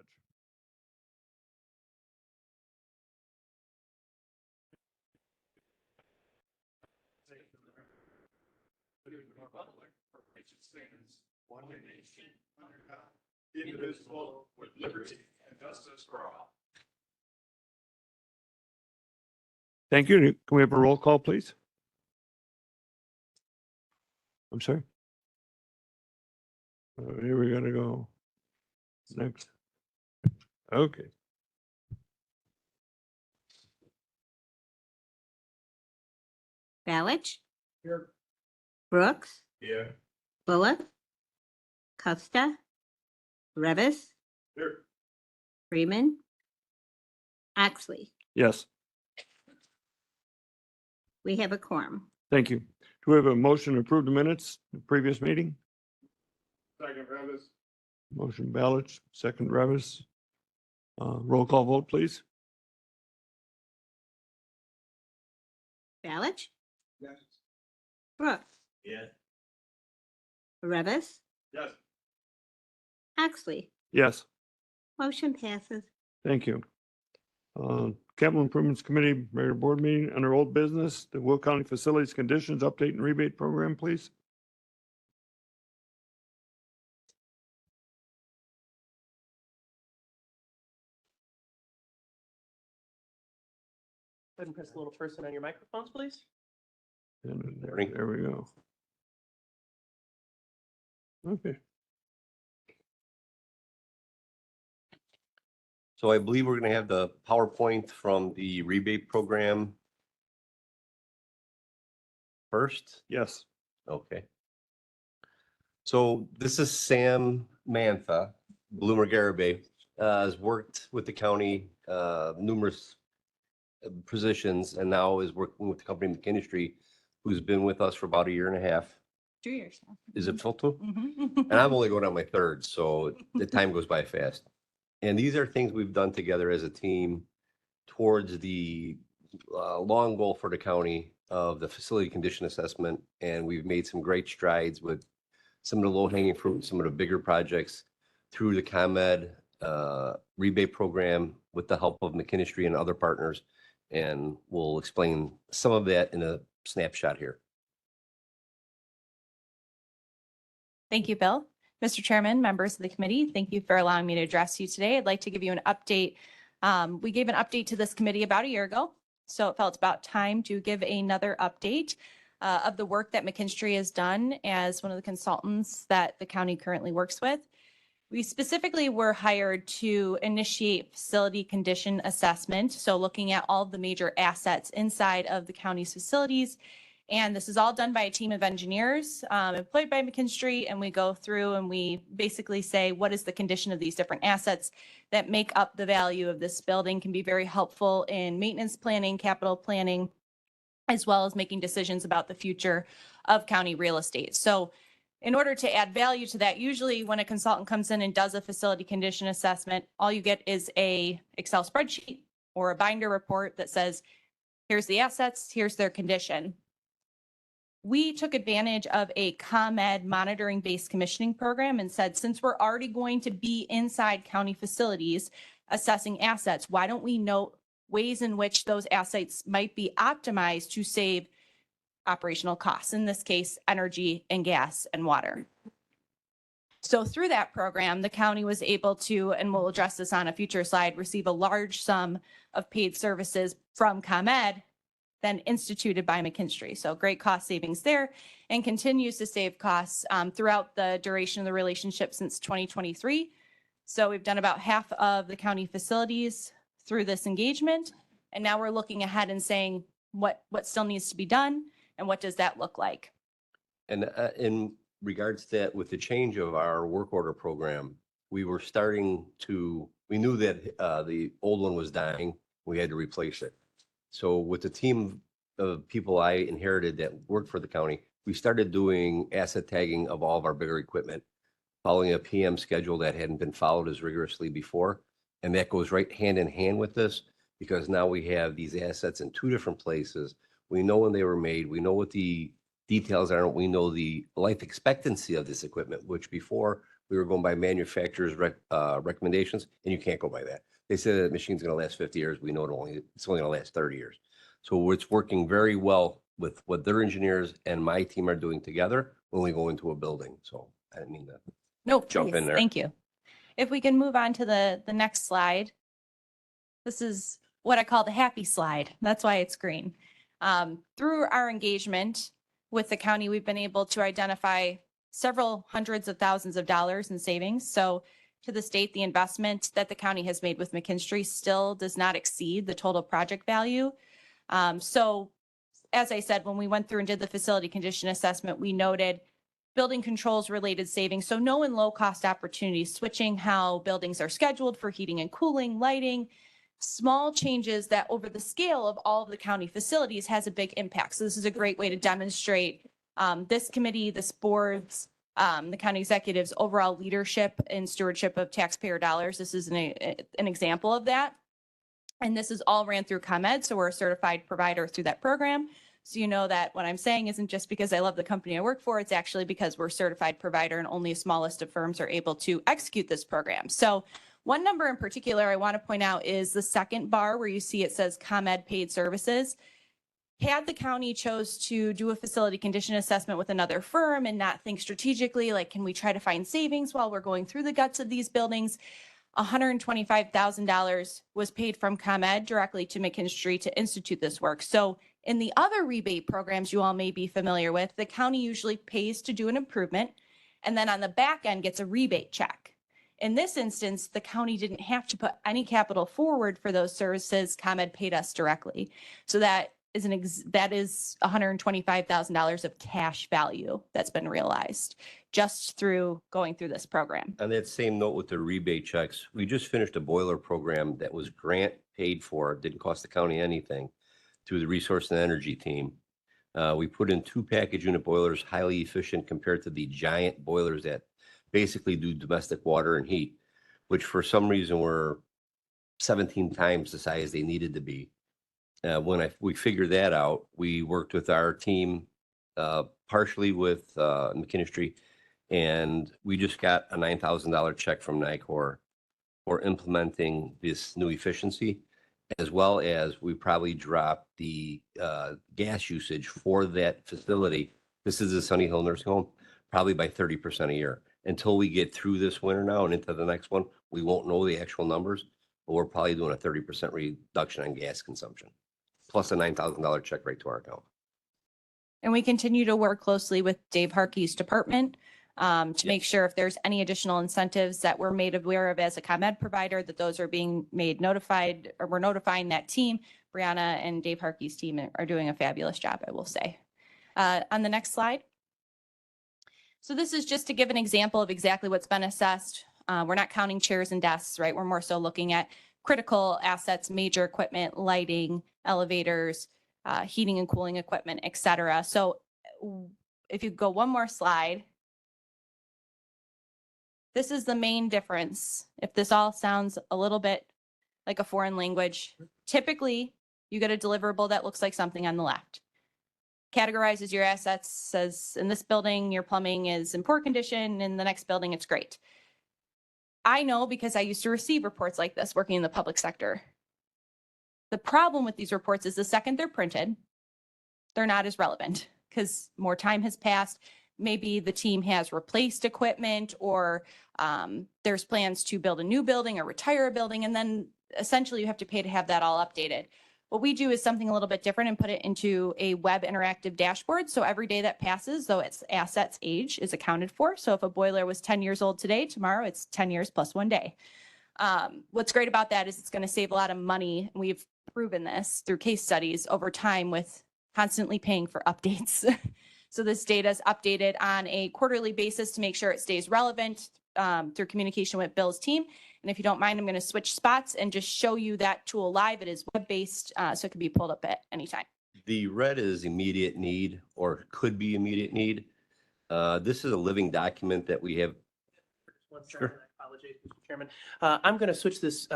pledge. One nation, under God, indivisible, with liberty and justice for all. Thank you. Can we have a roll call, please? I'm sorry. Here we gotta go. Next. Okay. Balich, Here. Brooks, Here. Bullock, Costa, Revis, Here. Freeman, Axley. Yes, We have a quorum. thank you. Do we have a motion to approve the minutes, of the previous meeting? Second, Revis. Motion Balich, second Revis. Roll call vote, please. Balich, Yes. Brooks, Yes. Revis, Yes. Axley. Yes, Motion passes. thank you. Capital Improvements Committee, Mayor Board meeting under old business, the Will County Facilities Conditions Update and Rebate Program, please. Go ahead and press the little person on your microphones, please. And there we go. Okay, So I believe we're going to have the PowerPoint from the rebate program first. yes, Okay. So this is Sam Mantha, Bloomer Garibay, has worked with the county numerous positions and now is working with the company McKinstry, who's been with us for about 1.5 years. 2 years now. Is it full two? Mhm. And I'm only going on my third, so the time goes by fast. And these are things we've done together as a team towards the long goal for the county of the facility condition assessment. And we've made some great strides with some of the low hanging fruit, some of the bigger projects through the ComEd rebate program with the help of McKinstry and other partners. And we'll explain some of that in a snapshot here. Thank you, Bill. Mr. Chairman, members of the committee, thank you for allowing me to address you today. I'd like to give you an update. We gave an update to this committee about 1 year ago, so it felt about time to give another update of the work that McKinstry has done as one of the consultants that the county currently works with. We specifically were hired to initiate facility condition assessment, so looking at all the major assets inside of the county's facilities. And this is all done by a team of engineers employed by McKinstry, and we go through and we basically say, what is the condition of these different assets that make up the value of this building, can be very helpful in maintenance planning, capital planning, as well as making decisions about the future of county real estate. So in order to add value to that, usually when a consultant comes in and does a facility condition assessment, all you get is a Excel spreadsheet or a binder report that says, here's the assets, here's their condition. We took advantage of a ComEd monitoring-based commissioning program and said, since we're already going to be inside county facilities assessing assets, why don't we note ways in which those assets might be optimized to save operational costs, in this case, energy and gas and water. So through that program, the county was able to, and we'll address this on a future slide, receive a large sum of paid services from ComEd then instituted by McKinstry. So great cost savings there, and continues to save costs throughout the duration of the relationship since 2023. So we've done about half of the county facilities through this engagement. And now we're looking ahead and saying what still needs to be done and what does that look like? And in regards to that, with the change of our work order program, we were starting to, we knew that the old one was dying. We had to replace it. So with the team of people I inherited that worked for the county, we started doing asset tagging of all of our bigger equipment, following a PM schedule that hadn't been followed as rigorously before. And that goes right hand in hand with this, because now we have these assets in 2 different places. We know when they were made. We know what the details are. We know the life expectancy of this equipment, which before We were going by manufacturer's recommendations, and you can't go by that. They said that machine's gonna last 50 years. We know it's only gonna last 30 years. So it's working very well with what their engineers and my team are doing together when we go into a building. So I didn't mean that. No, Jump in please. there. Thank you. If we can move on to the next slide. This is what I call the happy slide. That's why it's green. Through our engagement with the county, we've been able to identify several hundreds of thousands of dollars in savings. So to the state, the investment that the county has made with McKinstry still does not exceed the total project value. So as I said, when we went through and did the facility condition assessment, we noted building controls related savings. So no and low cost opportunities, switching how buildings are scheduled for heating and cooling, lighting, small changes that over the scale of all of the county facilities has a big impact. So this is a great way to demonstrate this committee, this board's, the county executive's overall leadership and stewardship of taxpayer dollars. This is an example of that. And this is all ran through ComEd. So we're a certified provider through that program. So you know that what I'm saying isn't just because I love the company I work for, it's actually because we're a certified provider and only a small list of firms are able to execute this program. So one number in particular I want to point out is the second bar where you see it says ComEd paid services. Had the county chose to do a facility condition assessment with another firm and not think strategically, like, can we try to find savings while we're going through the guts of these buildings? $125,000 was paid from ComEd directly to McKinstry to institute this work. So in the other rebate programs you all may be familiar with, the county usually pays to do an improvement and then on the back end gets a rebate check. In this instance, the county didn't have to put any capital forward for those services. ComEd paid us directly. So that is $125,000 of cash value that's been realized just through going through this program. On that same note with the rebate checks, we just finished a boiler program that was grant paid for, didn't cost the county anything, through the resource and energy team. We put in 2 package unit boilers, highly efficient compared to the giant boilers that basically do domestic water and heat, which for some reason were 17 times the size they needed to be. When we figured that out, we worked with our team, partially with McKinstry, and we just got a $9,000 check from NICOR for implementing this new efficiency, as well as we probably dropped the gas usage for that facility. This is a Sunny Hill Nursing Home, probably by 30% a year. Until we get through this winter now and into the next one, we won't know the actual numbers, but we're probably doing a 30% reduction on gas consumption, plus a $9,000 check right to our account. And we continue to work closely with Dave Harkey's department to make sure if there's any additional incentives that we're made aware of as a ComEd provider, that those are being made notified, or we're notifying that team. Brianna and Dave Harkey's team are doing a fabulous job, I will say. On the next slide. So this is just to give an example of exactly what's been assessed. We're not counting chairs and desks, right? We're more so looking at critical assets, major equipment, lighting, elevators, heating and cooling equipment, et cetera. So if you go one more slide, this is the main difference. If this all sounds a little bit like a foreign language, typically you get a deliverable that looks like something on the left. Categorizes your assets, says in this building, your plumbing is in poor condition, in the next building, it's great. I know because I used to receive reports like this working in the public sector. The problem with these reports is the second they're printed, they're not as relevant because more time has passed. Maybe the team has replaced equipment, or there's plans to build a new building or retire a building. And then essentially you have to pay to have that all updated. What we do is something a little bit different and put it into a web interactive dashboard. So every day that passes, though its assets age is accounted for. So if a boiler was 10 years old today, tomorrow it's 10 years plus 1 day. What's great about that is it's going to save a lot of money. We've proven this through case studies over time with constantly paying for updates. So this data is updated on a quarterly basis to make sure it stays relevant through communication with Bill's team. And if you don't mind, I'm going to switch spots and just show you that tool live. It is web-based, so it can be pulled up at any time. The red is immediate need, or could be immediate need. This is a living document that we have. Sure. I apologize, Mr. Chairman. I'm going to switch this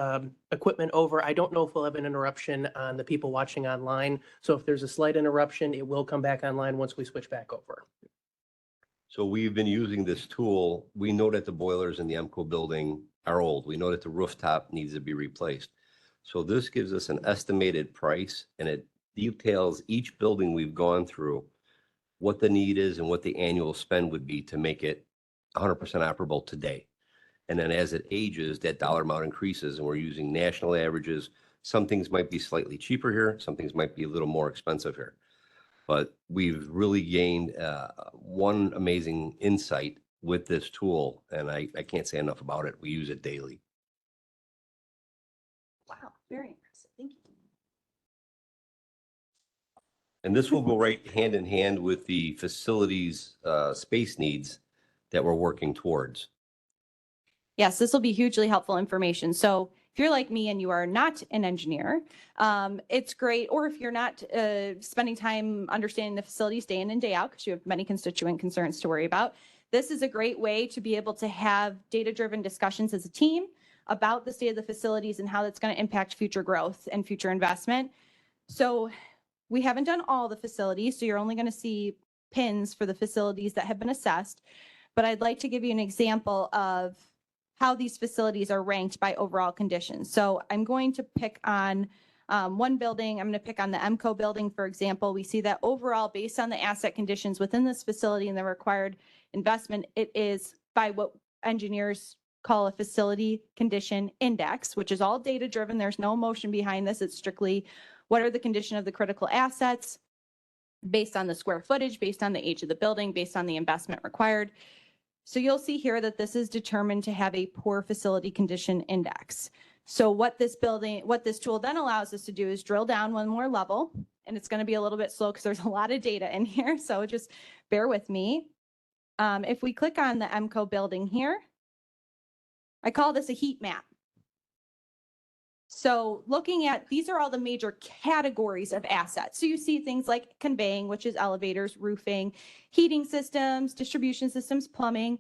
equipment over. I don't know if we'll have an interruption on the people watching online. So if there's a slight interruption, it will come back online once we switch back over. So we've been using this tool. We know that the boilers in the EMCO building are old. We know that the rooftop needs to be replaced. So this gives us an estimated price and it details each building we've gone through, what the need is and what the annual spend would be to make it 100% operable today. And then as it ages, that dollar amount increases and we're using national averages. Some things might be slightly cheaper here. Some things might be a little more expensive here. But we've really gained one amazing insight with this tool, and I can't say enough about it. We use it daily. Wow, very impressive. Thank you. And this will go right hand in hand with the facilities space needs that we're working towards. Yes, this will be hugely helpful information. So if you're like me and you are not an engineer, it's great. Or if you're not spending time understanding the facilities day in and day out, because you have many constituent concerns to worry about, this is a great way to be able to have data-driven discussions as a team about the state of the facilities and how that's going to impact future growth and future investment. So we haven't done all the facilities, so you're only going to see pins for the facilities that have been assessed. But I'd like to give you an example of how these facilities are ranked by overall conditions. So I'm going to pick on one building. I'm going to pick on the EMCO building, for example. We see that overall, based on the asset conditions within this facility and the required investment, it is by what engineers call a facility condition index, which is all data driven. There's no emotion behind this. It's strictly what are the condition of the critical assets based on the square footage, based on the age of the building, based on the investment required. So you'll see here that this is determined to have a poor facility condition index. So what this tool then allows us to do is drill down one more level, and it's going to be a little bit slow because there's a lot of data in here. So just bear with me. If we click on the EMCO building here, I call this a heat map. So looking at, these are all the major categories of assets. So you see things like conveying, which is elevators, roofing, heating systems, distribution systems, plumbing.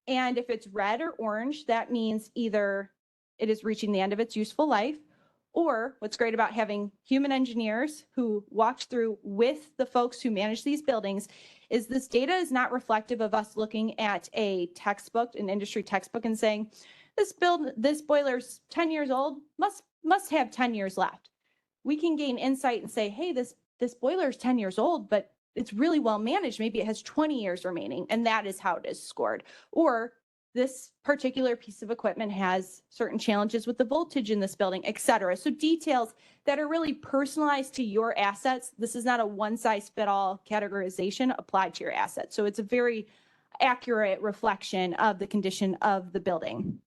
And if it's red or orange, that means either it is reaching the end of its useful life, or what's great about having human engineers who walked through with the folks who manage these buildings is this data is not reflective of us looking at a textbook, an industry textbook, and saying, this boiler's 10 years old, must have 10 years left. We can gain insight and say, hey, this boiler is 10 years old, but it's really well managed. Maybe it has 20 years remaining, and that is how it is scored. Or this particular piece of equipment has certain challenges with the voltage in this building, et cetera. So details that are really personalized to your assets. This is not a one-size-fit-all categorization applied to your assets. So it's a very accurate reflection of the condition of the building.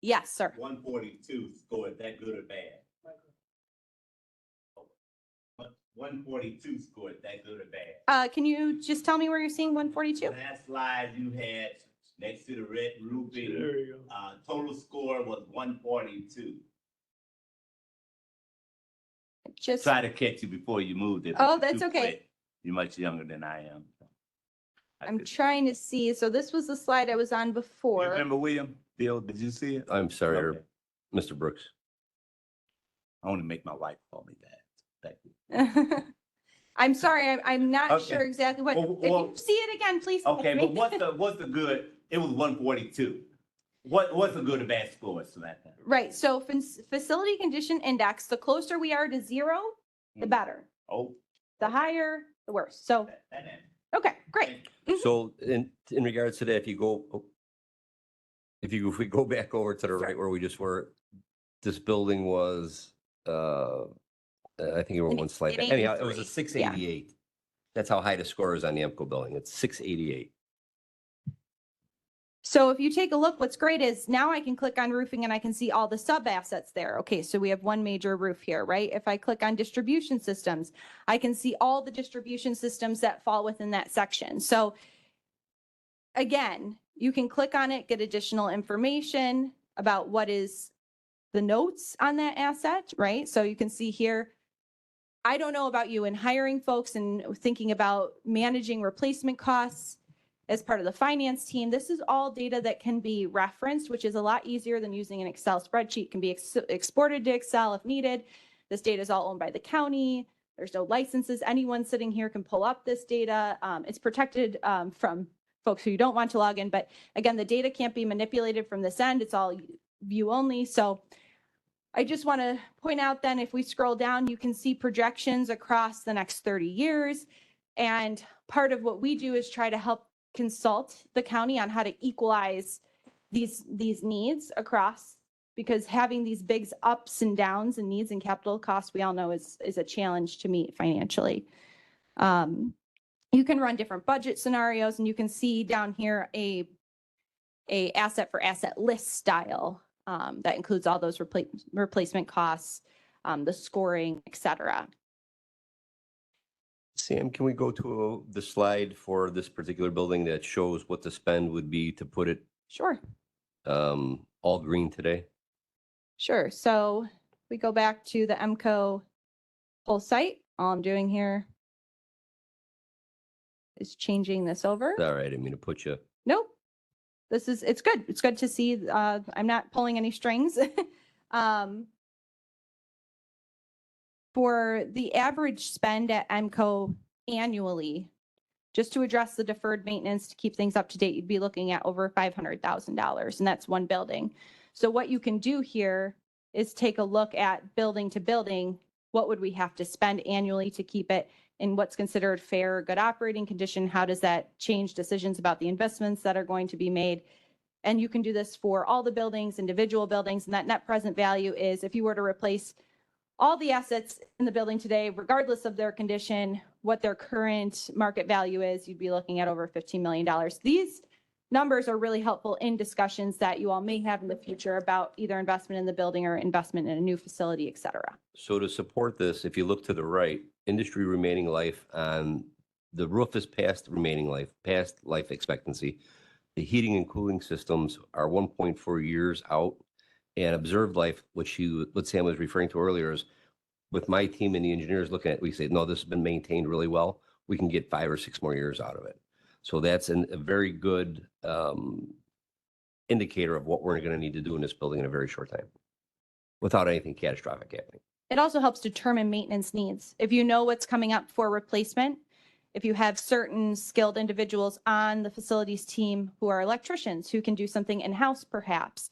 Yes, sir. 142 scored that good or bad? 142 scored that good or bad? Can you just tell me where you're seeing 142? Last slide you had next to the red roofing, There you go. total score was 142. Just, Try to catch you before you moved it. Oh, but that's too okay. quick. You're much younger than I am. I'm could- trying to see. So this was the slide I was on You before. remember William? Bill, did you see it? I'm sorry, Okay. Mr. Brooks. I want to make my wife call me that. Thank you. I'm sorry, I'm not Okay. sure exactly what, Well, if well- you see it again, please. catch Okay, me. but what's the good? It was 142. What's the good or bad score, Samantha? Right, so facility condition index, the closer we are to zero, the Mm. better. Oh, The higher, the worse. So, that answer. okay, great. So in regards to that, if we go back over to the right where we just were, this building was, I think you were An- one slide. an back. Anyhow, it was a 83, 688. That's how high the score is on the EMCO building. It's 688. So if you take a look, what's great is now I can click on roofing and I can see all the sub assets there. Okay, so we have one major roof here, right? If I click on distribution systems, I can see all the distribution systems that fall within that section. So again, you can click on it, get additional information about what is the notes on that asset, right? So you can see here, I don't know about you in hiring folks and thinking about managing replacement costs as part of the finance team. This is all data that can be referenced, which is a lot easier than using an Excel spreadsheet. It can be exported to Excel if needed. This data is all owned by the county. There's no licenses. Anyone sitting here can pull up this data. It's protected from folks who don't want to log in. But again, the data can't be manipulated from this end. It's all view only. So I just want to point out then, if we scroll down, you can see projections across the next 30 years. And part of what we do is try to help consult the county on how to equalize these needs across, because having these big ups and downs and needs and capital costs, we all know is a challenge to meet financially. You can run different budget scenarios, and you can see down here a asset for asset list style that includes all those replacement costs, the scoring, et cetera. Sam, can we go to the slide for this particular building that shows what the spend would be to put it Sure. all green today? Sure. So we go back to the MCO whole site. All I'm doing here is changing this over. All right, I mean to put you. Nope. It's good. It's good to see. I'm not pulling any strings. For the average spend at MCO annually, just to address the deferred maintenance to keep things up to date, you'd be looking at over $500,000, and that's one building. So what you can do here is take a look at building to building. What would we have to spend annually to keep it in what's considered fair or good operating condition? How does that change decisions about the investments that are going to be made? And you can do this for all the buildings, individual buildings, and that net present value is, if you were to replace all the assets in the building today, regardless of their condition, what their current market value is, you'd be looking at over $15 million. These numbers are really helpful in discussions that you all may have in the future about either investment in the building or investment in a new facility, et cetera. So to support this, if you look to the right, industry remaining life on the roof is past remaining life, past life expectancy. The heating and cooling systems are 1.4 years out, and observed life, what Sam was referring to earlier, is with my team and the engineers looking at, we say, no, this has been maintained really well. We can get 5 or 6 more years out of it. So that's a very good indicator of what we're going to need to do in this building in a very short time without anything catastrophic happening. It also helps determine maintenance needs. If you know what's coming up for replacement, if you have certain skilled individuals on the facilities team who are electricians, who can do something in-house perhaps,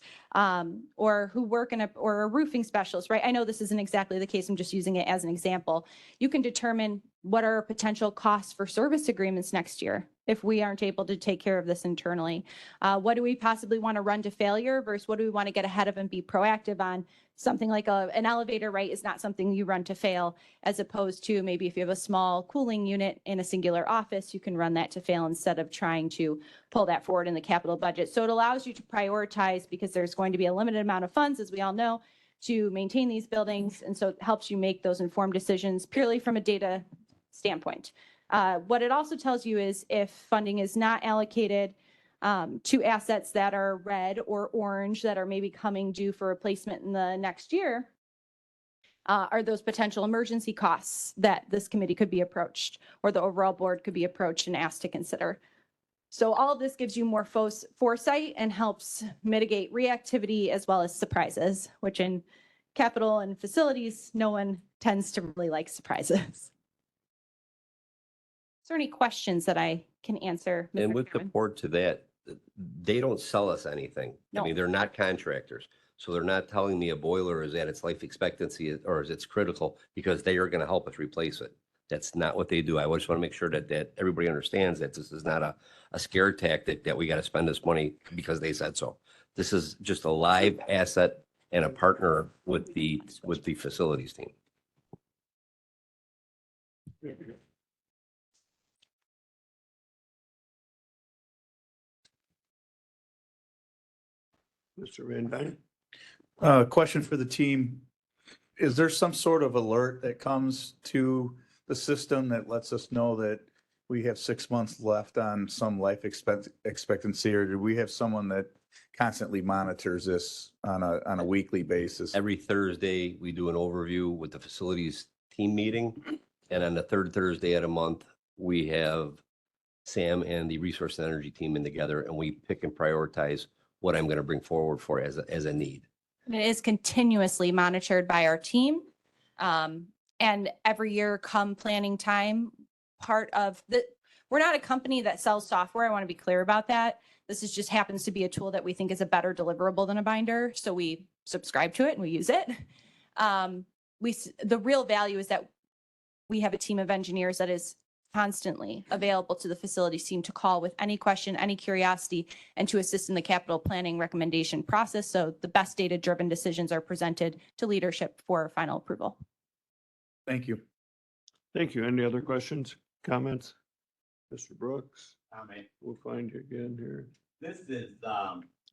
or who work or a roofing specialist, right? I know this isn't exactly the case. I'm just using it as an example. You can determine what are potential costs for service agreements next year if we aren't able to take care of this internally. What do we possibly want to run to failure versus what do we want to get ahead of and be proactive on? Something like an elevator, right, is not something you run to fail, as opposed to maybe if you have a small cooling unit in a singular office, you can run that to fail instead of trying to pull that forward in the capital budget. So it allows you to prioritize, because there's going to be a limited amount of funds, as we all know, to maintain these buildings. And so it helps you make those informed decisions purely from a data standpoint. What it also tells you is if funding is not allocated to assets that are red or orange that are maybe coming due for replacement in the next year, are those potential emergency costs that this committee could be approached, or the overall board could be approached and asked to consider. So all of this gives you more foresight and helps mitigate reactivity as well as surprises, which in capital and facilities, no one tends to really like surprises. Is there any questions that I can answer, Mr. And with Chairman? support to that, they don't sell us anything. I No. mean, they're not contractors. So they're not telling me a boiler is at its life expectancy or is it's critical because they are going to help us replace it. That's not what they do. I just want to make sure that everybody understands that this is not a scare tactic that we got to spend this money because they said so. This is just a live asset and a partner with the facilities team. Mr. Van Dyne? Question for the team. Is there some sort of alert that comes to the system that lets us know that we have 6 months left on some life expectancy, or do we have someone that constantly monitors this on a weekly basis? Every Thursday, we do an overview with the facilities team meeting. And on the third Thursday of the month, we have Sam and the resource and energy team in together, and we pick and prioritize what I'm going to bring forward for as a need. And it is continuously monitored by our team. And every year come planning time, part of We're not a company that sells software. I want to be clear about that. This is just happens to be a tool that we think is a better deliverable than a binder. So we subscribe to it and we use it. The real value is that we have a team of engineers that is constantly available to the facilities team to call with any question, any curiosity, and to assist in the capital planning recommendation process. So the best data-driven decisions are presented to leadership for final approval. Thank you. Thank you. Any other questions, comments? Mr. Brooks, Comment. we'll find you again here. This is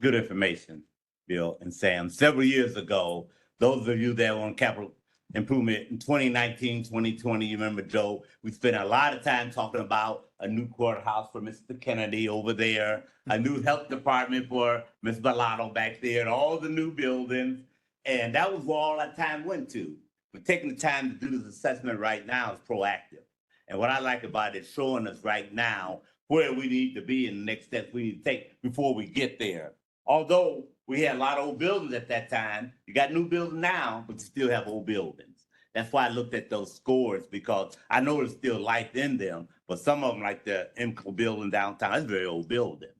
good information, Bill and Sam. Several years ago, those of you that were on capital improvement in 2019, 2020, you remember, Joe, we spent a lot of time talking about a new courthouse for Mr. Kennedy over there, a new health department for Ms. Bellato back there, and all the new buildings. And that was where all that time went to. But taking the time to do this assessment right now is proactive. And what I like about it, showing us right now where we need to be and the next steps we need to take before we get there. Although we had a lot of old buildings at that time, you got new buildings now, but you still have old buildings. That's why I looked at those scores, because I know there's still life in them, but some of them, like the MCO building downtown, it's a very old building.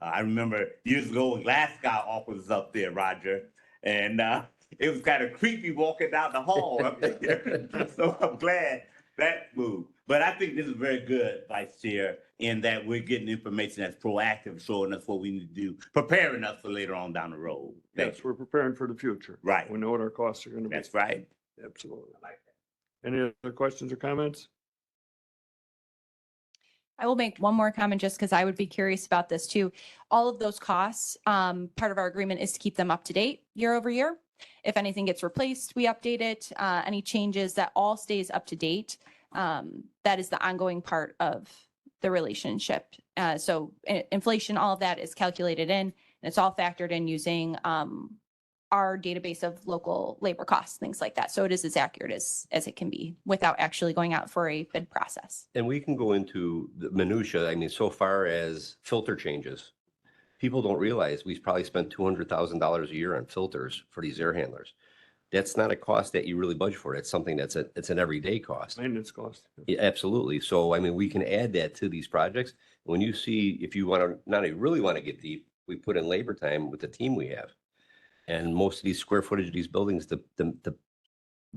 I remember years ago when Glasgow office was up there, Roger, and it was kind of creepy walking down the hall up there. So I'm glad that moved. But I think this is very good, Vice Chair, in that we're getting information that's proactive, showing us what we need to do, preparing us for later on down the road. Thank Yes, we're preparing for the future. Right. We know what our costs are going to be. That's right. Absolutely. Any other questions or comments? I will make one more comment just because I would be curious about this too. All of those costs, part of our agreement is to keep them up to date year over year. If anything gets replaced, we update it. Any changes, that all stays up to date. That is the ongoing part of the relationship. So inflation, all of that is calculated in, and it's all factored in using our database of local labor costs, things like that. So it is as accurate as it can be without actually going out for a bid process. And we can go into the minutia. I mean, so far as filter changes, people don't realize we've probably spent $200,000 a year on filters for these air handlers. That's not a cost that you really budget for. It's something it's an everyday cost. Maintenance cost. Yeah, absolutely. So, I mean, we can add that to these projects. When you see, if you want to, not even really want to get deep, we put in labor time with the team we have. And most of these square footage of these buildings, the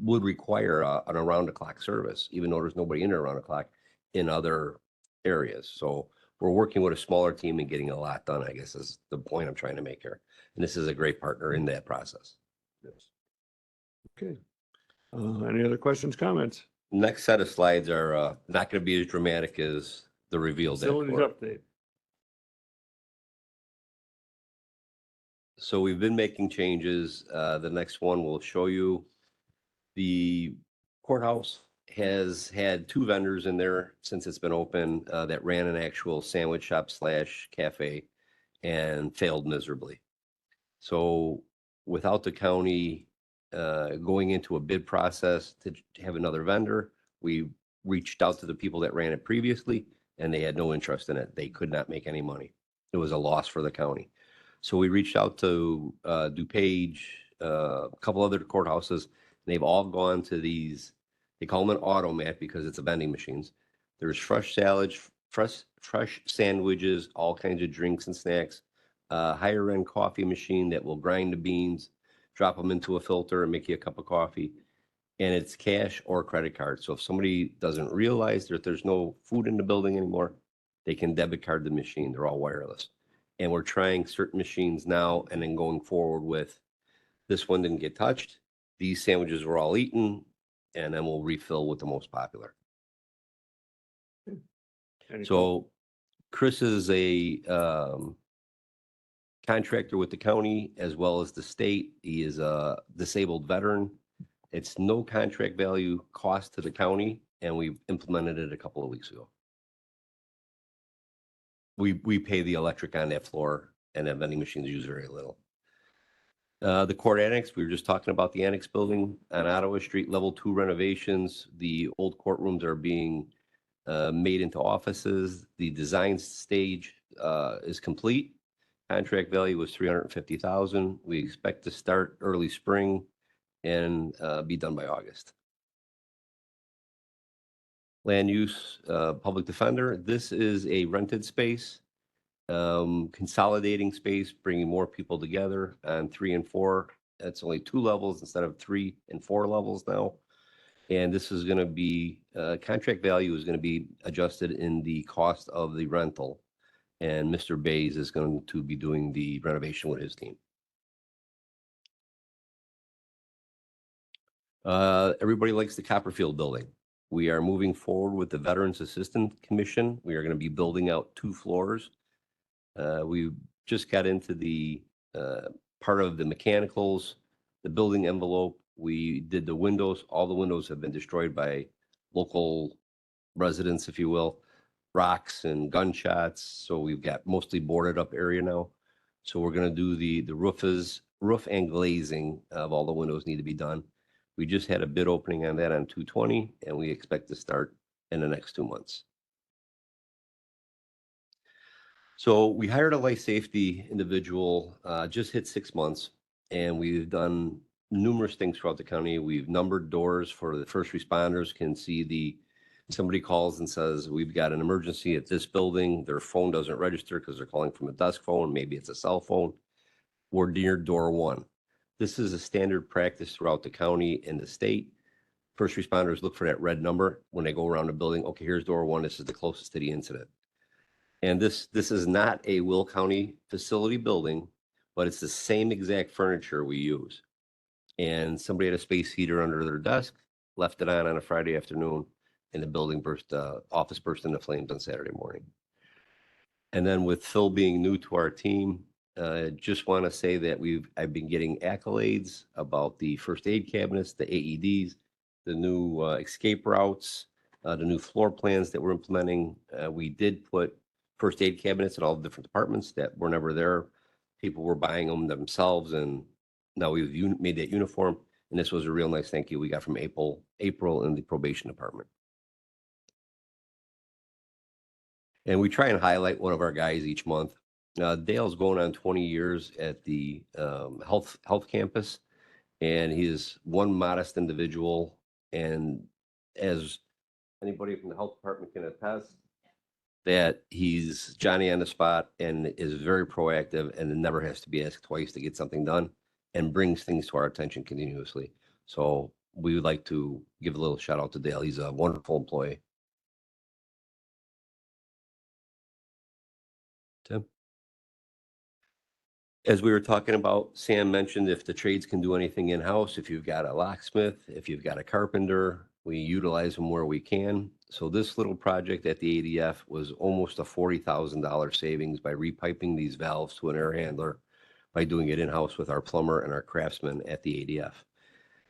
would require an around the clock service, even though there's nobody in there around the clock in other areas. So we're working with a smaller team and getting a lot done, I guess is the point I'm trying to make here. And this is a great partner in that process. Yes. Okay. Any other questions, comments? Next set of slides are not going to be as dramatic as the reveal Facilities dashboard. update. So we've been making changes. The next one will show you. The courthouse has had 2 vendors in there since it's been open that ran an actual sandwich shop / cafe and failed miserably. So without the county going into a bid process to have another vendor, we reached out to the people that ran it previously and they had no interest in it. They could not make any money. It was a loss for the county. So we reached out to DuPage, a couple other courthouses. They've all gone to these, they call them an automat because it's a vending machines. There's fresh salads, fresh sandwiches, all kinds of drinks and snacks, higher end coffee machine that will grind the beans, drop them into a filter and make you a cup of coffee. And it's cash or credit card. So if somebody doesn't realize that there's no food in the building anymore, they can debit card the machine. They're all wireless. And we're trying certain machines now and then going forward with this one didn't get touched. These sandwiches were all eaten, and then we'll refill with the most popular. So Chris is a contractor with the county as well as the state. He is a disabled veteran. It's no contract value cost to the county, and we implemented it a couple of weeks ago. We pay the electric on that floor, and then vending machines use very little. The court annex, we were just talking about the annex building on Ottawa Street, level 2 renovations. The old courtrooms are being made into offices. The design stage is complete. Contract value was $350,000. We expect to start early spring and be done by August. Land use, public defender. This is a rented space, consolidating space, bringing more people together on 3 and 4. That's only 2 levels instead of 3 and 4 levels now. And this is going to be, contract value is going to be adjusted in the cost of the rental. And Mr. Bays is going to be doing the renovation with his team. Everybody likes the Copperfield building. We are moving forward with the Veterans Assistant Commission. We are going to be building out 2 floors. We just got into the part of the mechanicals, the building envelope. We did the windows. All the windows have been destroyed by local residents, if you will, rocks and gunshots. So we've got mostly boarded up area now. So we're going to do the roof and glazing of all the windows need to be done. We just had a bid opening on that on 220, and we expect to start in the next 2 months. So we hired a life safety individual, just hit 6 months, and we've done numerous things throughout the county. We've numbered doors for the first responders can see somebody calls and says, we've got an emergency at this building. Their phone doesn't register because they're calling from a desk phone. Maybe it's a cell phone. We're near door 1. This is a standard practice throughout the county and the state. First responders look for that red number when they go around a building. Okay, here's door 1. This is the closest to the incident. And this is not a Will County facility building, but it's the same exact furniture we use. And somebody had a space heater under their desk, left it on a Friday afternoon, and the building office burst into flames on Saturday morning. And then with Phil being new to our team, just want to say that I've been getting accolades about the first aid cabinets, the AEDs, the new escape routes, the new floor plans that we're implementing. We did put first aid cabinets in all the different departments that were never there. People were buying them themselves, and now we've made that uniform. And this was a real nice thank you we got from April in the probation department. And we try and highlight one of our guys each month. Dale's going on 20 years at the health campus, and he is one modest individual. And as anybody from the health department can attest, that he's Johnny on the spot and is very proactive and never has to be asked twice to get something done and brings things to our attention continuously. So we would like to give a little shout out to Dale. He's a wonderful employee. Tim? As we were talking about, Sam mentioned if the trades can do anything in-house, if you've got a locksmith, if you've got a carpenter, we utilize them where we can. So this little project at the ADF was almost a $40,000 savings by repiping these valves to an air handler by doing it in-house with our plumber and our craftsman at the ADF.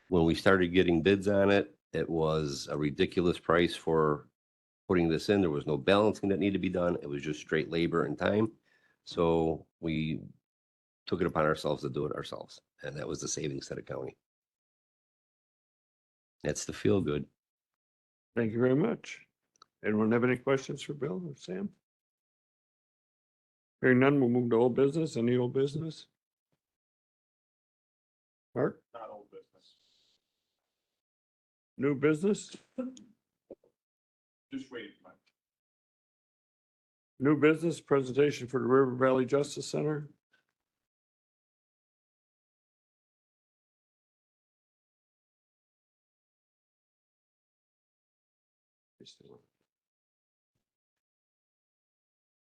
When we started getting bids on it, it was a ridiculous price for putting this in. There was no balancing that needed to be done. It was just straight labor and time. So we took it upon ourselves to do it ourselves. And that was the savings to the county. That's the feel good. Thank you very much. Anyone have any questions for Bill or Sam? Hearing none, we'll move to old business. Any old business? Mark? Not old business. New business? Just waiting. New business presentation for the River Valley Justice Center.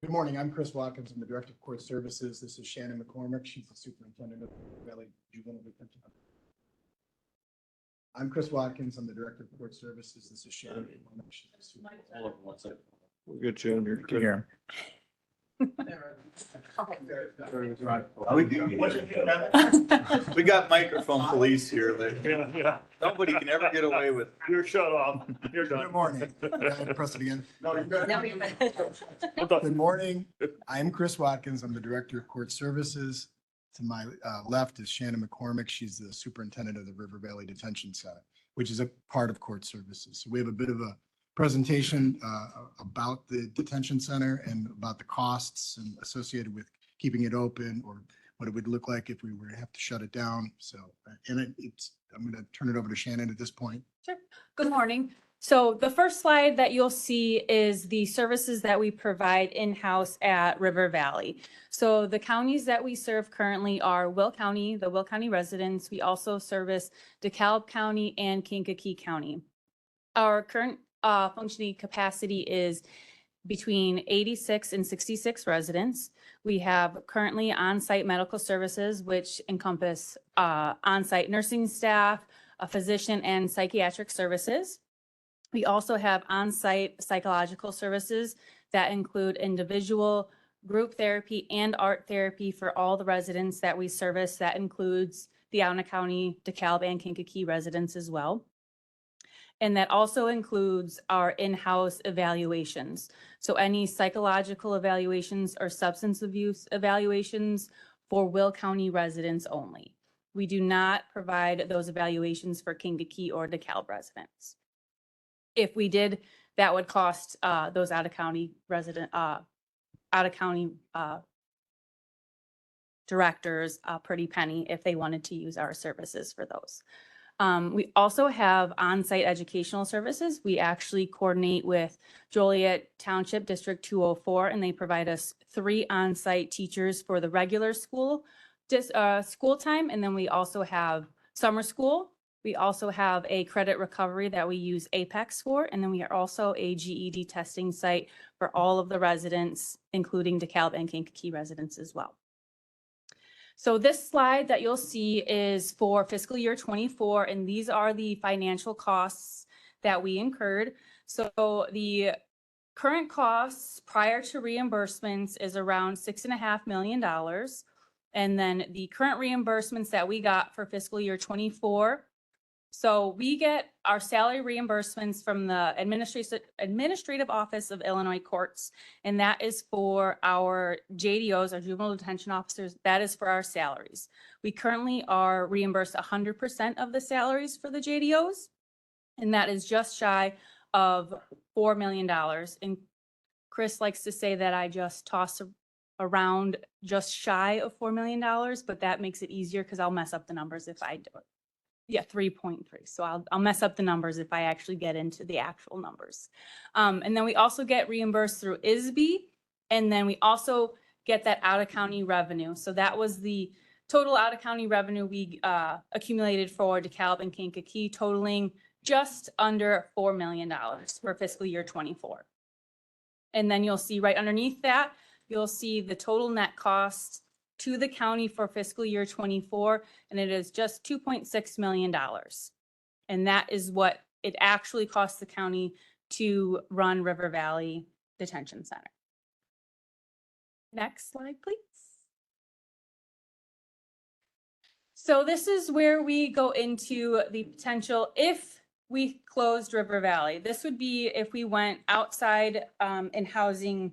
Good morning, I'm Chris Watkins, I'm the Director of Court Services. This is Shannon McCormick, she's the Superintendent of Valley Juvenile Detention. I'm Chris Watkins, I'm the Director of Court Services. This is Shannon McCormick, she's the Superintendent. We'll get you in here. Can you hear him? We got microphone police here. Yeah. Nobody can ever get away with. You're shut off. You're done. Good morning. I have to press it again. No, you're good. Good morning, I'm Chris Watkins, I'm the Director of Court Services. To my left is Shannon McCormick, she's the Superintendent of the River Valley Detention Center, which is a part of Court Services. So we have a bit of a presentation about the detention center and about the costs and associated with keeping it open, or what it would look like if we were to have to shut it down. So, and I'm going to turn it over to Shannon at this point. Sure. Good morning. So the first slide that you'll see is the services that we provide in-house at River Valley. So the counties that we serve currently are Will County, the Will County residents. We also service DeKalb County and Kankakee County. Our current functioning capacity is between 86 and 66 residents. We have currently on-site medical services, which encompass on-site nursing staff, a physician, and psychiatric services. We also have on-site psychological services that include individual, group therapy, and art therapy for all the residents that we service. That includes the Alna County, DeKalb, and Kankakee residents as well. And that also includes our in-house evaluations. So any psychological evaluations or substance abuse evaluations for Will County residents only. We do not provide those evaluations for Kankakee or DeKalb residents. If we did, that would cost those out-of-county directors a pretty penny if they wanted to use our services for those. We also have on-site educational services. We actually coordinate with Joliet Township District 204, and they provide us 3 on-site teachers for the regular school time. And then we also have summer school. We also have a credit recovery that we use Apex for. And then we are also a GED testing site for all of the residents, including DeKalb and Kankakee residents as well. So this slide that you'll see is for fiscal year 24, and these are the financial costs that we incurred. So the current costs prior to reimbursements is around $6.5 million. And then the current reimbursements that we got for fiscal year 24. So we get our salary reimbursements from the Administrative Office of Illinois Courts, and that is for our JDOs, our juvenile detention officers. That is for our salaries. We currently are reimbursed 100% of the salaries for the JDOs, and that is just shy of $4 million. And Chris likes to say that I just toss around just shy of $4 million, but that makes it easier because I'll mess up the numbers if I do it. Yeah, 3.3. So I'll mess up the numbers if I actually get into the actual numbers. And then we also get reimbursed through ISB. And then we also get that out-of-county revenue. So that was the total out-of-county revenue we accumulated for DeKalb and Kankakee, totaling just under $4 million for fiscal year 24. And then you'll see right underneath that, you'll see the total net cost to the county for fiscal year 24, and it is just $2.6 million. And that is what it actually costs the county to run River Valley Detention Center. Next slide, please. So this is where we go into the potential if we closed River Valley. This would be if we went outside in housing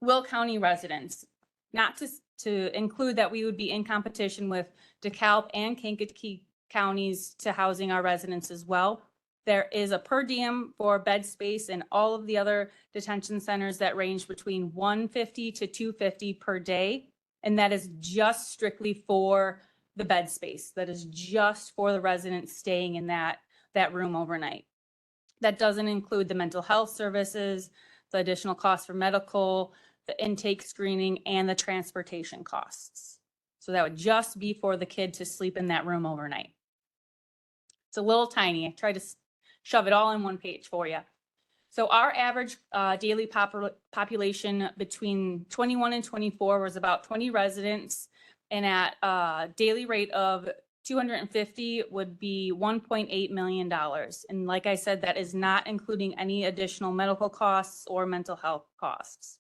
Will County residents, not to include that we would be in competition with DeKalb and Kankakee counties to housing our residents as well. There is a per diem for bed space in all of the other detention centers that range between $150 to $250 per day. And that is just strictly for the bed space. That is just for the residents staying in that room overnight. That doesn't include the mental health services, the additional costs for medical, the intake screening, and the transportation costs. So that would just be for the kid to sleep in that room overnight. It's a little tiny. I tried to shove it all in one page for you. So our average daily population between 21 and 24 was about 20 residents, and at a daily rate of 250 would be $1.8 million. And like I said, that is not including any additional medical costs or mental health costs.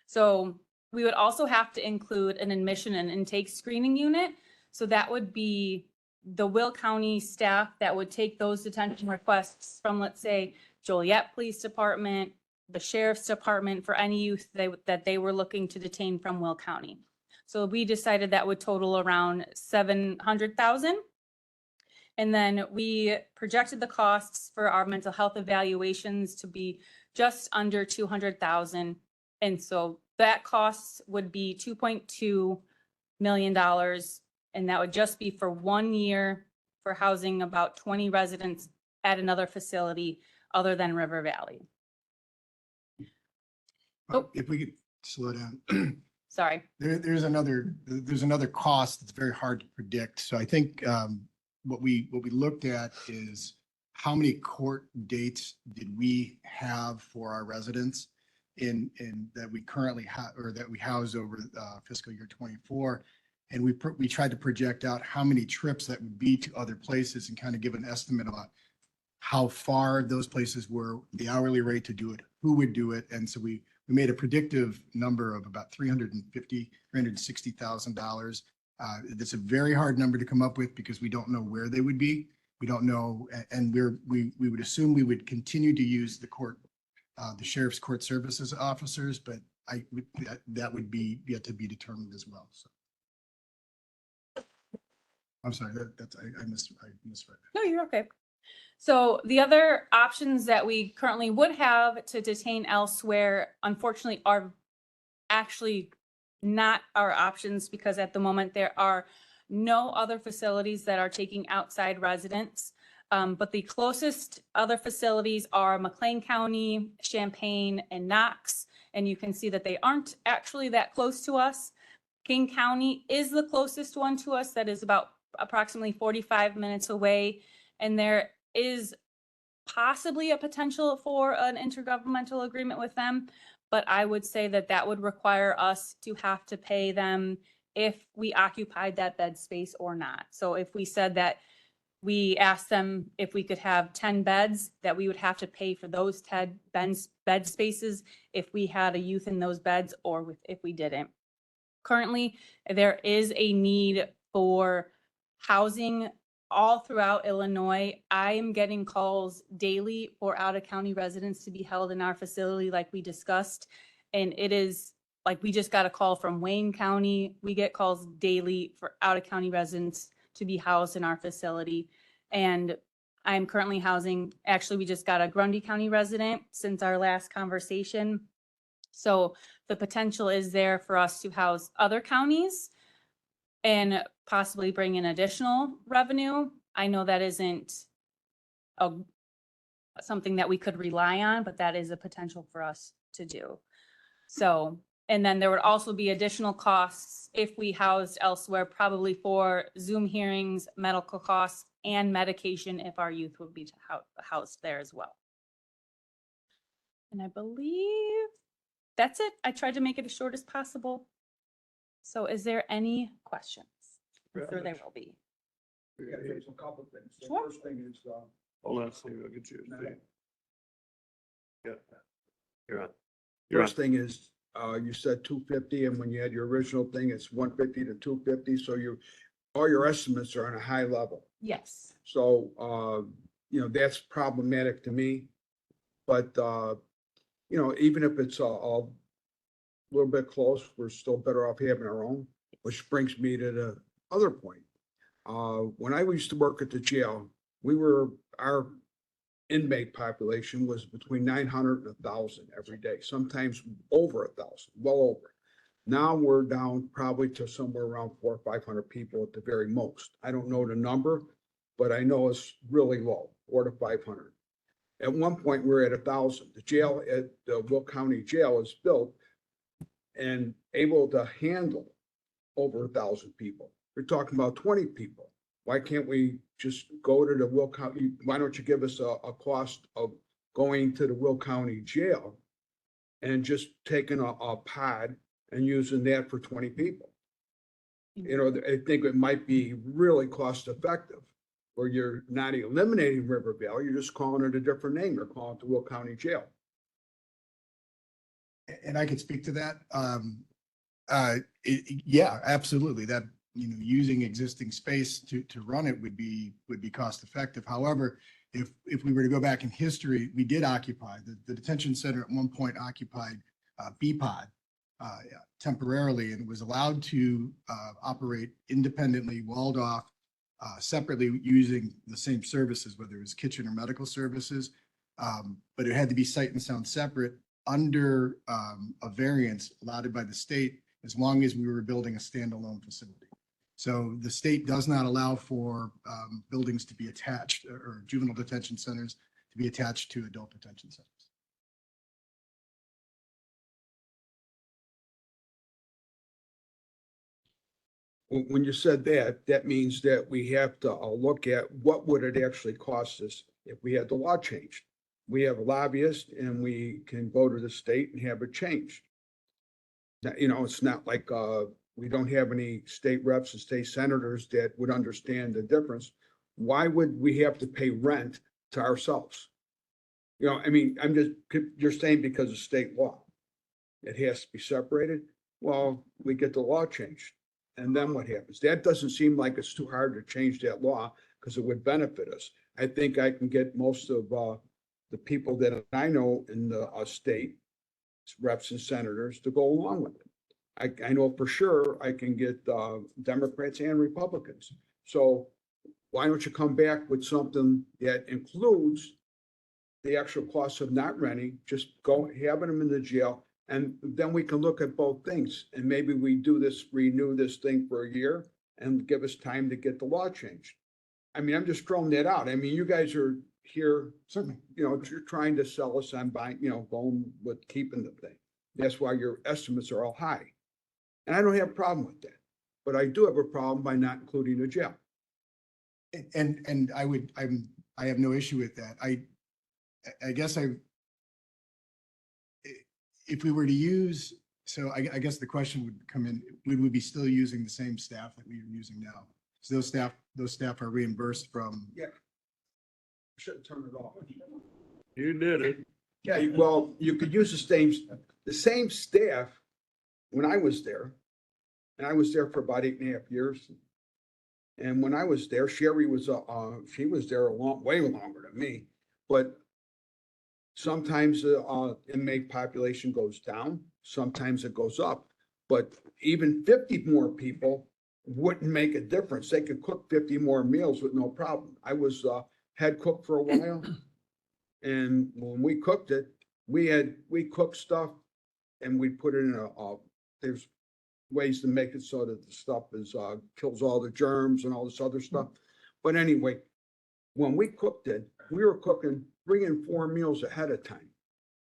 So we would also have to include an admission and intake screening unit. So that would be the Will County staff that would take those detention requests from, let's say, Joliet Police Department, the Sheriff's Department, for any youth that they were looking to detain from Will County. So we decided that would total around $700,000. And then we projected the costs for our mental health evaluations to be just under $200,000. And so that cost would be $2.2 million. And that would just be for 1 year for housing about 20 residents at another facility other than River Valley. Oh. If we could slow down. Sorry. There's another cost that's very hard to predict. So I think what we looked at is how many court dates did we have for our residents in that we currently have, or that we house over fiscal year 24. And we tried to project out how many trips that would be to other places and kind of give an estimate about how far those places were, the hourly rate to do it, who would do it. And so we made a predictive number of about $360,000. That's a very hard number to come up with because we don't know where they would be. We don't know, and we would assume we would continue to use the sheriff's court services officers, but that would be yet to be determined as well. So. I'm sorry, I misread. No, you're okay. So the other options that we currently would have to detain elsewhere, unfortunately, are actually not our options because at the moment there are no other facilities that are taking outside residents. But the closest other facilities are McLean County, Champaign, and Knox. And you can see that they aren't actually that close to us. King County is the closest one to us. That is about approximately 45 minutes away. And there is possibly a potential for an intergovernmental agreement with them. But I would say that that would require us to have to pay them if we occupied that bed space or not. So if we said that we asked them if we could have 10 beds, that we would have to pay for those 10 bed spaces if we had a youth in those beds or if we didn't. Currently, there is a need for housing all throughout Illinois. I am getting calls daily for out-of-county residents to be held in our facility like we discussed. And it is like we just got a call from Wayne County. We get calls daily for out-of-county residents to be housed in our facility. And I'm currently housing, actually, we just got a Grundy County resident since our last conversation. So the potential is there for us to house other counties and possibly bring in additional revenue. I know that isn't something that we could rely on, but that is a potential for us to do. So, and then there would also be additional costs if we housed elsewhere, probably for Zoom hearings, medical costs, and medication if our youth would be housed there as well. And I believe that's it. I tried to make it as short as possible. So is there any questions? I'm sure there will be. We got to hit a couple of things. The Sure. first thing is, Hold on, Steve, I'll get you. Okay. Yeah. You're on. You're on. first thing is, you said 250, and when you had your original thing, it's 150 to 250. So all your estimates are on a high level. Yes. So, that's problematic to me. But, even if it's a little bit close, we're still better off having our own, which brings me to the other point. When I used to work at the jail, our inmate population was between 900 and 1,000 every day, sometimes over 1,000, well over. Now we're down probably to somewhere around 400 or 500 people at the very most. I don't know the number, but I know it's really low, 400 to 500. At one point, we were at 1,000. The jail at the Will County Jail is built and able to handle over 1,000 people. We're talking about 20 people. Why can't we just go to the Will County? Why don't you give us a cost of going to the Will County Jail and just taking a pod and using that for 20 people? I think it might be really cost effective, where you're not eliminating River Valley, you're just calling it a different name. You're calling it the Will County Jail. And I could speak to that. Yeah, absolutely. That, using existing space to run it would be cost effective. However, if we were to go back in history, we did occupy, the detention center at one point occupied BPOD temporarily, and it was allowed to operate independently, walled off, separately, using the same services, whether it was kitchen or medical services. But it had to be sight and sound separate under a variance allotted by the state, as long as we were building a standalone facility. So the state does not allow for buildings to be attached or juvenile detention centers to be attached to adult detention centers. When you said that, that means that we have to look at what would it actually cost us if we had the law changed. We have a lobbyist and we can go to the state and have it changed. Now, you know, it's not like, we don't have any state reps and state senators that would understand the difference. Why would we have to pay rent to ourselves? You know, I mean, you're saying because of state law, it has to be separated. Well, we get the law changed. And then what happens? That doesn't seem like it's too hard to change that law because it would benefit us. I think I can get most of the people that I know in the state, reps and senators, to go along with it. I know for sure I can get Democrats and Republicans. So why don't you come back with something that includes the actual cost of not renting, just having them in the jail. And then we can look at both things and maybe we do this, renew this thing for a year and give us time to get the law changed. I mean, I'm just throwing that out. I mean, you guys are here, Certainly. you know, you're trying to sell us on buying, you know, going with keeping the thing. That's why your estimates are all high. And I don't have a problem with that, but I do have a problem by not including a jail. And I have no issue with that. I guess if we were to use, so I guess the question would come in, would we be still using the same staff that we are using now? So those staff are reimbursed from. Yeah. Shouldn't turn it off. You did it. Yeah, well, you could use the same staff when I was there. And I was there for about 8.5 years. And when I was there, Sherry was, she was there way longer than me. But sometimes the inmate population goes down, sometimes it goes up. But even 50 more people wouldn't make a difference. They could cook 50 more meals with no problem. I was head cook for a while. And when we cooked it, we cooked stuff and we put it in there's ways to make it so that the stuff is kills all the germs and all this other stuff. But anyway, when we cooked it, we were cooking 3 and 4 meals ahead of time,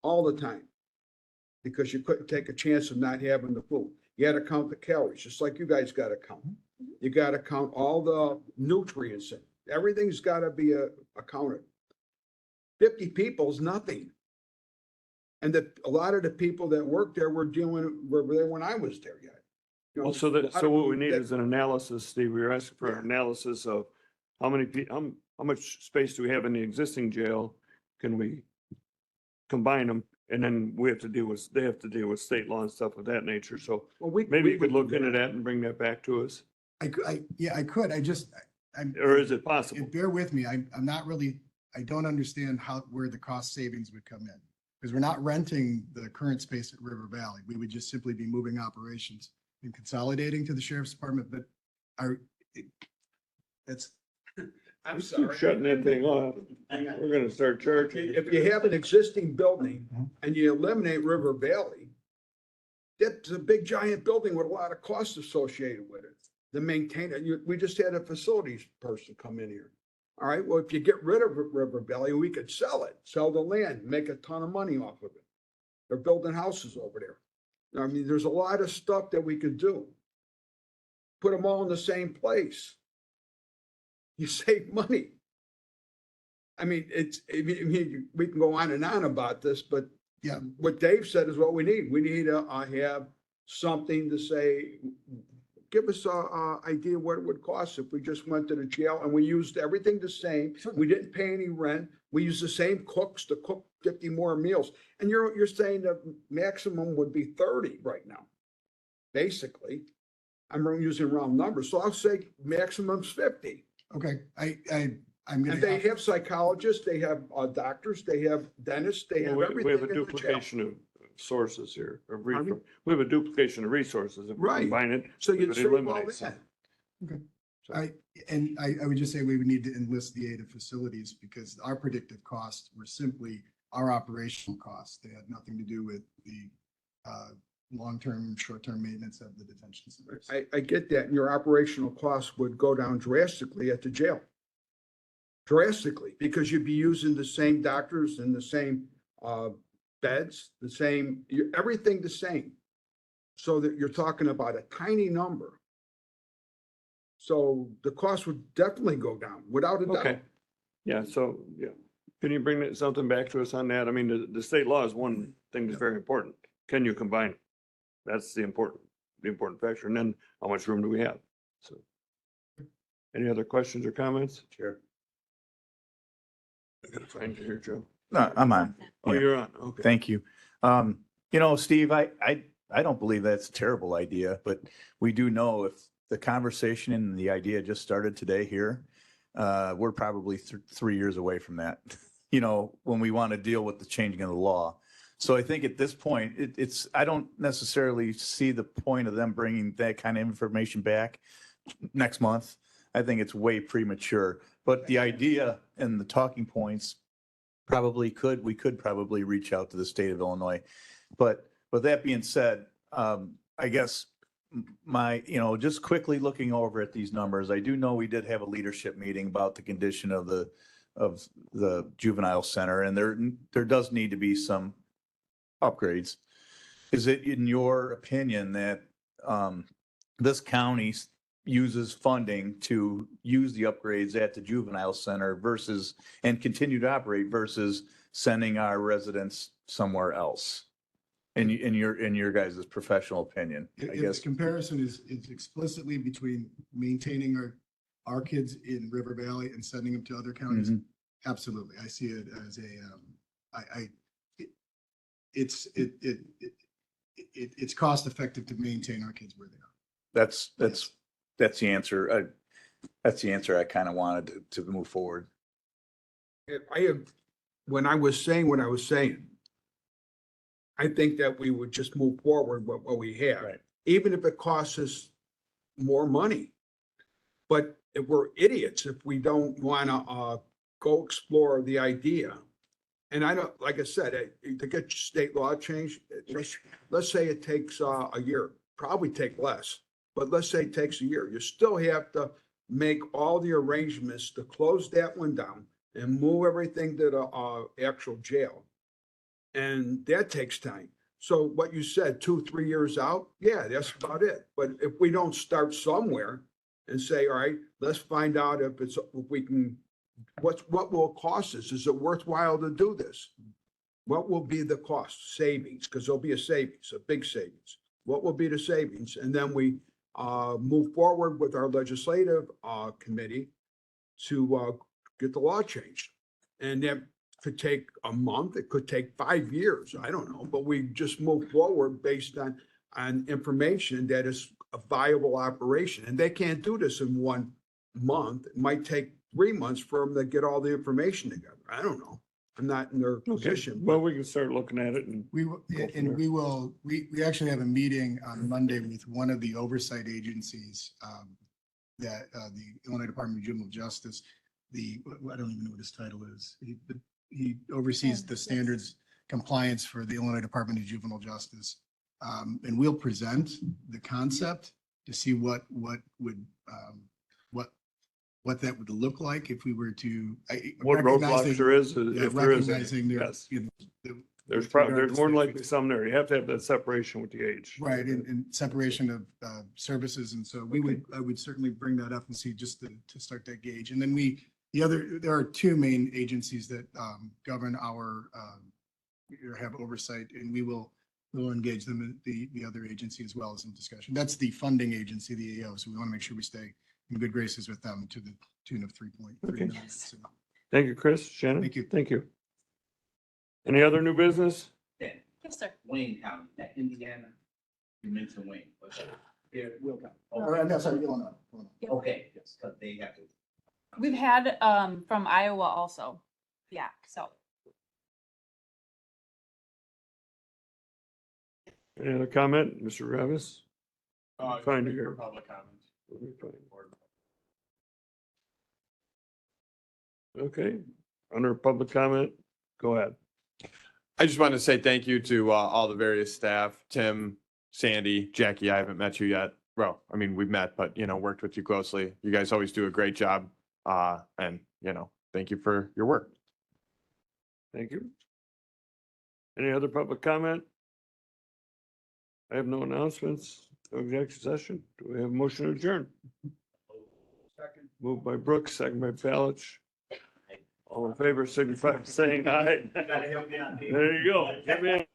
all the time, because you couldn't take a chance of not having the food. You had to count the calories, just like you guys got to count. You got to count all the nutrients. Everything's got to be accounted. 50 people is nothing. And a lot of the people that worked there were there when I was there yet. You know, Well, so what we need is an analysis, Steve. We were asking for an analysis of how much space do we have in the existing jail? Can we combine them? And then they have to deal with state law and stuff of that nature. So maybe you could look into that and bring that back to us. Yeah, I could. Or is it possible? Bear with me. I don't understand where the cost savings would come in. Because we're not renting the current space at River Valley. We would just simply be moving operations and consolidating to the sheriff's department, but I'm Keep sorry. shutting that thing off. We're gonna start charging. If you have an existing building and you eliminate River Valley, that's a big giant building with a lot of costs associated with it. To maintain it, we just had a facilities person come in here. All right, well, if you get rid of River Valley, we could sell the land, make a ton of money off of it. They're building houses over there. I mean, there's a lot of stuff that we could do. Put them all in the same place. You save money. I mean, we can go on and on about this, but yeah, what Dave said is what we need. We need to have something to say, give us an idea what it would cost if we just went to the jail and we used everything the same. We didn't pay any rent. We used the same cooks to cook 50 more meals. And you're saying the maximum would be 30 right now. Basically, I'm using round numbers. So I'll say maximum's 50. okay. I'm And gonna they have psychologists, they have doctors, they have dentists, they have We everything. have a in the jail. duplication of sources here. Pardon me? We have a duplication of resources. If we Right. combine it, So we you'd would save all eliminate some. that. I would just say we would need to enlist the aid of facilities because our predictive costs were simply our operational costs. They had nothing to do with the long-term, short-term maintenance of the detention centers. I get that, and your operational costs would go down drastically at the jail. Drastically, because you'd be using the same doctors and the same beds, the same, everything the same. So that you're talking about a tiny number. So the cost would definitely go down, without a doubt. Okay. Yeah, so, yeah. Can you bring something back to us on that? I mean, the state law is one thing that's very important. Can you combine? It? That's the important factor. And then how much room do we have? So. Any other questions or comments? Sure. I gotta find you here, Joe. No, I'm on. Oh, Yeah. you're on. Okay. Thank you. You know, Steve, I don't believe that's a terrible idea, but we do know if the conversation and the idea just started today here, we're probably 3 years away from that, you know, when we want to deal with the changing of the law. So I think at this point, I don't necessarily see the point of them bringing that kind of information back next month. I think it's way premature, but the idea and the talking points we could probably reach out to the state of Illinois. But with that being said, I guess just quickly looking over at these numbers, I do know we did have a leadership meeting about the condition of the juvenile center, and there does need to be some upgrades. Is it in your opinion that this county uses funding to use the upgrades at the juvenile center and continue to operate versus sending our residents somewhere else? In your guys' professional opinion, I If guess. the comparison is explicitly between maintaining our kids in River Valley and sending them to other counties, Mhm. absolutely. I see it as it's cost effective to maintain our kids where they are. That's the answer. That's the answer I kind of wanted to move forward. When I was saying what I was saying, I think that we would just move forward with what we have, Right. even if it costs us more money. But if we're idiots, if we don't want to go explore the idea. And I don't, like I said, to get state law changed, let's say it takes a year, probably take less, but let's say it takes a year. You still have to make all the arrangements to close that one down and move everything to the actual jail. And that takes time. So what you said, 2-3 years out, yeah, that's about it. But if we don't start somewhere and say, all right, let's find out if we can, what will it cost us? Is it worthwhile to do this? What will be the cost savings? Because there'll be a savings, a big savings. What will be the savings? And then we move forward with our legislative committee to get the law changed. And that could take a month, it could take 5 years, I don't know, but we just move forward based on information that is a viable operation. And they can't do this in 1 month. It might take 3 months for them to get all the information together. I don't know. I'm not in their Okay. position. Well, we can start looking at it and. We actually have a meeting on Monday with one of the oversight agencies that the Illinois Department of Juvenile Justice, I don't even know what his title is. He oversees the standards compliance for the Illinois Department of Juvenile Justice. And we'll present the concept to see what that would look like if we were to. What roadblocks there is, Yeah, if there is any. recognizing there, Yes. you know, There's with regard there's to more than state likely some there. You have to have that separation with the age. Right, and separation of services, and so I would certainly bring that up and see just to start that gauge. And then there are two main agencies that govern our, or have oversight, and we'll engage them, the other agency as well as in discussion. That's the funding agency, the AO, so we want to make sure we stay in good graces with them to the tune of 3.3 Okay. million. So, Thank you, Chris. Shannon? Thank you. Thank you. Any other new business? Yes, sir. Wayne County, that Indiana, you mentioned Wayne, but here, we'll come. no, sorry, Illinois. Okay, yes, because they have to. We've had from Iowa also. Yeah, so. Any other comment, Mr. Ravis? Fine to hear. Public comments. Okay, under public comment, go ahead. I just wanted to say thank you to all the various staff, Tim, Sandy, Jackie, I haven't met you yet. Well, I mean, we've met, but, worked with you closely. You guys always do a great job. And, thank you for your work. Thank you. Any other public comment? I have no announcements, no executive session. Do we have a motion to adjourn? Second. Moved by Brooks, second by Palich. All in favor, signify by saying aye. There you go. Come in.